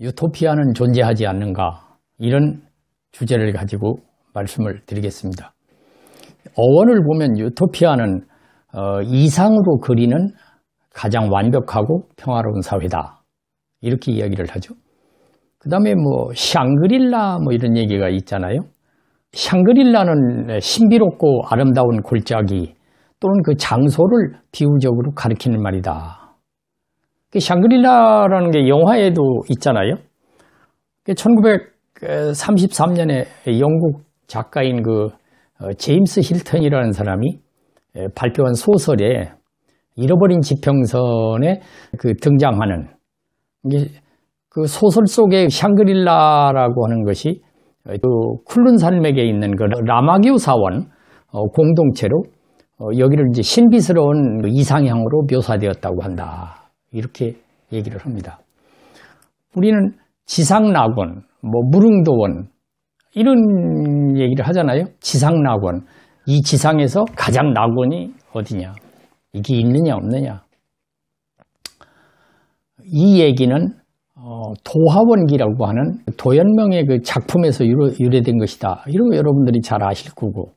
유토피아는 존재하지 않는가, 이런 주제를 가지고 말씀을 드리겠습니다. 어원을 보면 유토피아는 이상으로 그리는 가장 완벽하고 평화로운 사회다, 이렇게 이야기를 하죠. 그 다음에 샹그릴라 이런 얘기가 있잖아요. 샹그릴라는 신비롭고 아름다운 골짜기 또는 그 장소를 비유적으로 가리키는 말이다. 샹그릴라라는 게 영화에도 있잖아요. 1933년에 영국 작가인 제임스 힐턴이라는 사람이 발표한 소설에 잃어버린 지평선에 등장하는 그 소설 속의 샹그릴라라고 하는 것이 쿨룬 산맥에 있는 라마교 사원 공동체로 여기를 이제 신비스러운 이상향으로 묘사되었다고 한다, 이렇게 얘기를 합니다. 우리는 지상낙원, 무릉도원 이런 얘기를 하잖아요. 지상낙원, 이 지상에서 가장 낙원이 어디냐, 이게 있느냐 없느냐. 이 얘기는 도하원기라고 하는 도연명의 그 작품에서 유래된 것이다, 이런 거 여러분들이 잘 아실 거고,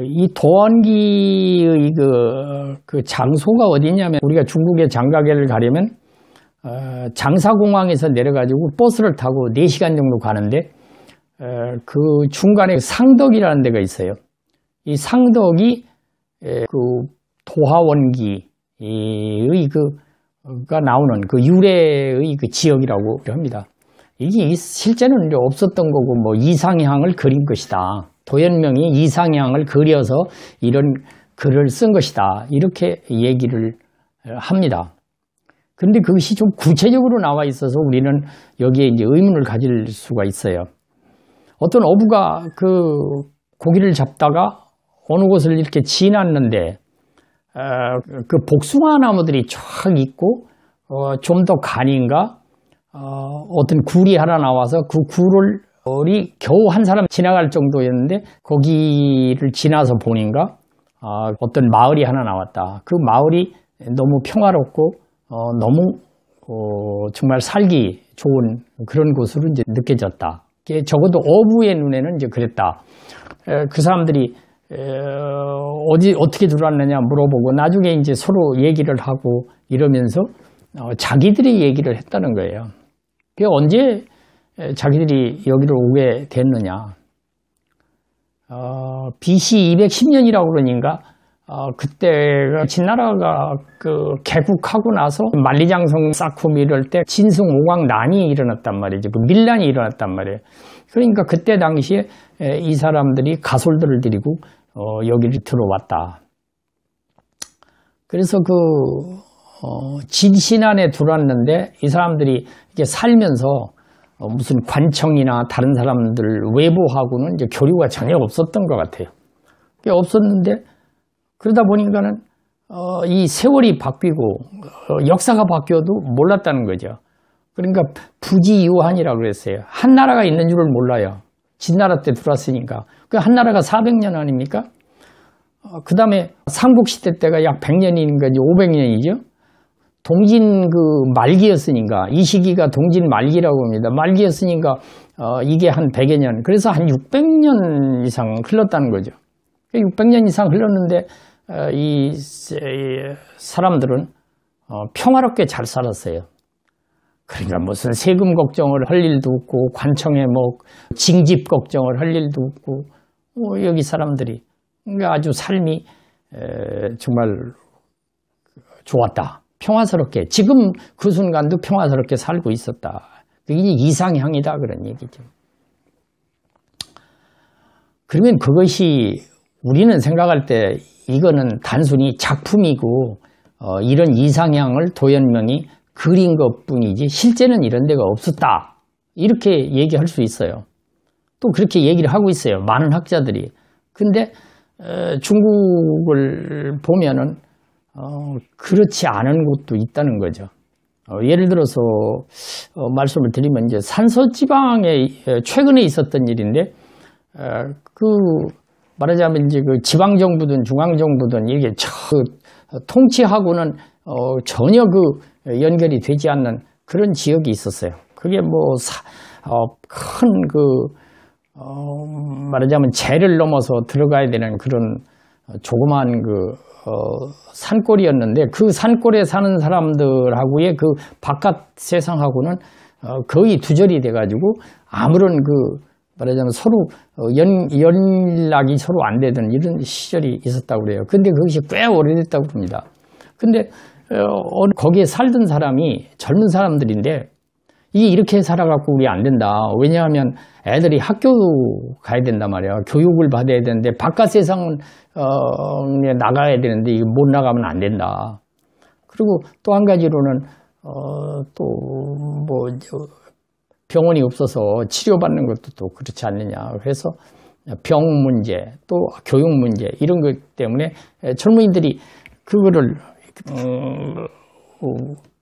이 도하원기의 그 장소가 어디냐면, 우리가 중국의 장가게를 가려면 장사공항에서 내려가지고 버스를 타고 4시간 정도 가는데, 그 중간에 상덕이라는 데가 있어요. 이 상덕이 그 도하원기의 가 나오는 그 유래의 그 지역이라고 합니다. 이게 실제는 없었던 거고, 이상향을 그린 것이다, 도연명이 이상향을 그려서 이런 글을 쓴 것이다, 이렇게 얘기를 합니다. 근데 그것이 좀 구체적으로 나와 있어서 우리는 여기에 이제 의문을 가질 수가 있어요. 어떤 어부가 그 고기를 잡다가 어느 곳을 이렇게 지났는데, 그 복숭아 나무들이 쫙 있고, 좀 더 가니까 어떤 굴이 하나 나와서 그 굴이 겨우 한 사람 지나갈 정도였는데, 거기를 지나서 보니까 어떤 마을이 하나 나왔다. 그 마을이 너무 평화롭고 너무 정말 살기 좋은 그런 곳으로 이제 느껴졌다. 적어도 어부의 눈에는 이제 그랬다. 그 사람들이 어떻게 들어왔느냐 물어보고, 나중에 이제 서로 얘기를 하고 이러면서 자기들이 얘기를 했다는 거예요. 그게 언제 자기들이 여기를 오게 됐느냐. BC 210년이라고 그러니까, 그때 진나라가 개국하고 나서 만리장성 쌓고 이럴 때 진승오광난이 일어났단 말이죠. 그 밀란이 일어났단 말이에요. 그러니까 그때 당시에 이 사람들이 가솔들을 들이고 여기를 들어왔다. 그래서 진신안에 들어왔는데, 이 사람들이 이게 살면서 무슨 관청이나 다른 사람들 외부하고는 이제 교류가 전혀 없었던 것 같아요. 그게 없었는데, 그러다 보니까는 이 세월이 바뀌고 역사가 바뀌어도 몰랐다는 거죠. 그러니까 부지유한이라고 그랬어요. 한 나라가 있는 줄을 몰라요. 진나라 때 들어왔으니까. 그 한 나라가 400년 아닙니까? 그 다음에 삼국시대 때가 약 100년이니까 이제 500년이죠. 동진 말기였으니까, 이 시기가 동진 말기라고 합니다. 말기였으니까 이게 한 100여 년, 그래서 한 600년 이상 흘렀다는 거죠. 600년 이상 흘렀는데 이 사람들은 평화롭게 잘 살았어요. 그러니까 무슨 세금 걱정을 할 일도 없고, 관청에 징집 걱정을 할 일도 없고, 여기 사람들이 그러니까 아주 삶이 정말 좋았다. 평화스럽게, 지금 그 순간도 평화스럽게 살고 있었다. 그게 이상향이다, 그런 얘기죠. 그러면 그것이 우리는 생각할 때 이거는 단순히 작품이고 이런 이상향을 도연명이 그린 것뿐이지 실제는 이런 데가 없었다, 이렇게 얘기할 수 있어요. 또 그렇게 얘기를 하고 있어요, 많은 학자들이. 근데 중국을 보면은 그렇지 않은 곳도 있다는 거죠. 예를 들어서 말씀을 드리면, 이제 산서지방에 최근에 있었던 일인데, 말하자면 이제 지방정부든 중앙정부든 이게 통치하고는 전혀 연결이 되지 않는 그런 지역이 있었어요. 그게 뭐 말하자면 재를 넘어서 들어가야 되는 그런 조그만 산골이었는데, 그 산골에 사는 사람들하고의 그 바깥 세상하고는 거의 두절이 돼가지고 아무런 말하자면 서로 연락이 서로 안 되던 이런 시절이 있었다고 그래요. 근데 그것이 꽤 오래됐다고 그럽니다. 근데 거기에 살던 사람이 젊은 사람들인데, 이게 이렇게 살아갖고 우리 안 된다. 왜냐하면 애들이 학교도 가야 된단 말이야. 교육을 받아야 되는데 바깥 세상은 나가야 되는데 이거 못 나가면 안 된다. 그리고 또 한 가지로는 병원이 없어서 치료받는 것도 또 그렇지 않느냐. 그래서 병 문제, 또 교육 문제 이런 것 때문에 젊은이들이 그거를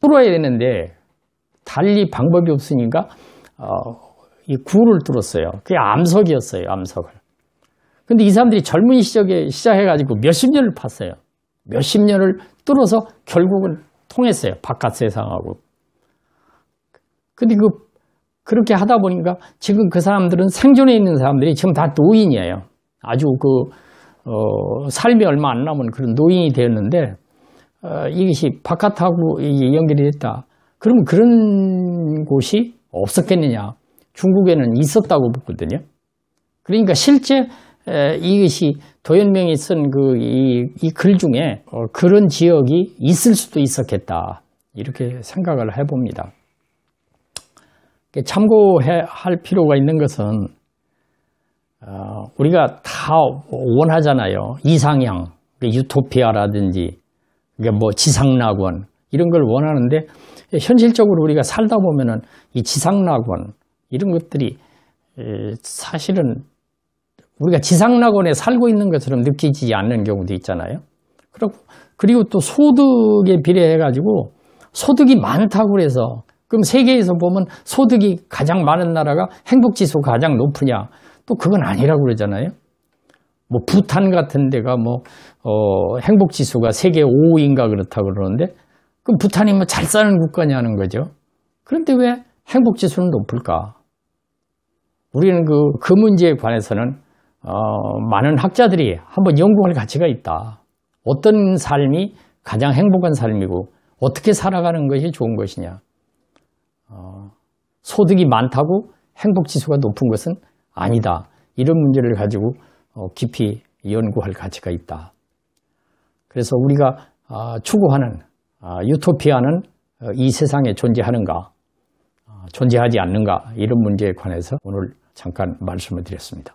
뚫어야 되는데 달리 방법이 없으니까 이 굴을 뚫었어요. 그게 암석이었어요. 암석을. 근데 이 사람들이 젊은 시절에 시작해가지고 몇십 년을 팠어요. 몇십 년을 뚫어서 결국은 통했어요. 바깥 세상하고. 근데 그렇게 하다 보니까 지금 그 사람들은 생존해 있는 사람들이 지금 다 노인이에요. 아주 삶이 얼마 안 남은 그런 노인이 되었는데, 이것이 바깥하고 연결이 됐다. 그러면 그런 곳이 없었겠느냐. 중국에는 있었다고 보거든요. 그러니까 실제 이것이 도연명이 쓴 이 글 중에 그런 지역이 있을 수도 있었겠다. 이렇게 생각을 해봅니다. 참고할 필요가 있는 것은 우리가 다 원하잖아요. 이상향, 유토피아라든지 뭐 지상낙원 이런 걸 원하는데, 현실적으로 우리가 살다 보면은 이 지상낙원 이런 것들이 사실은 우리가 지상낙원에 살고 있는 것처럼 느끼지 않는 경우도 있잖아요. 그리고 또 소득에 비례해 가지고 소득이 많다고 그래서, 그럼 세계에서 보면 소득이 가장 많은 나라가 행복지수가 가장 높으냐? 또 그건 아니라고 그러잖아요. 뭐 부탄 같은 데가 행복지수가 세계 5위인가 그렇다고 그러는데, 그럼 부탄이 뭐 잘 사는 국가냐는 거죠. 그런데 왜 행복지수는 높을까? 우리는 그 문제에 관해서는 많은 학자들이 한번 연구할 가치가 있다. 어떤 삶이 가장 행복한 삶이고 어떻게 살아가는 것이 좋은 것이냐. 소득이 많다고 행복지수가 높은 것은 아니다. 이런 문제를 가지고 깊이 연구할 가치가 있다. 그래서 우리가 추구하는 유토피아는 이 세상에 존재하는가, 존재하지 않는가, 이런 문제에 관해서 오늘 잠깐 말씀을 드렸습니다.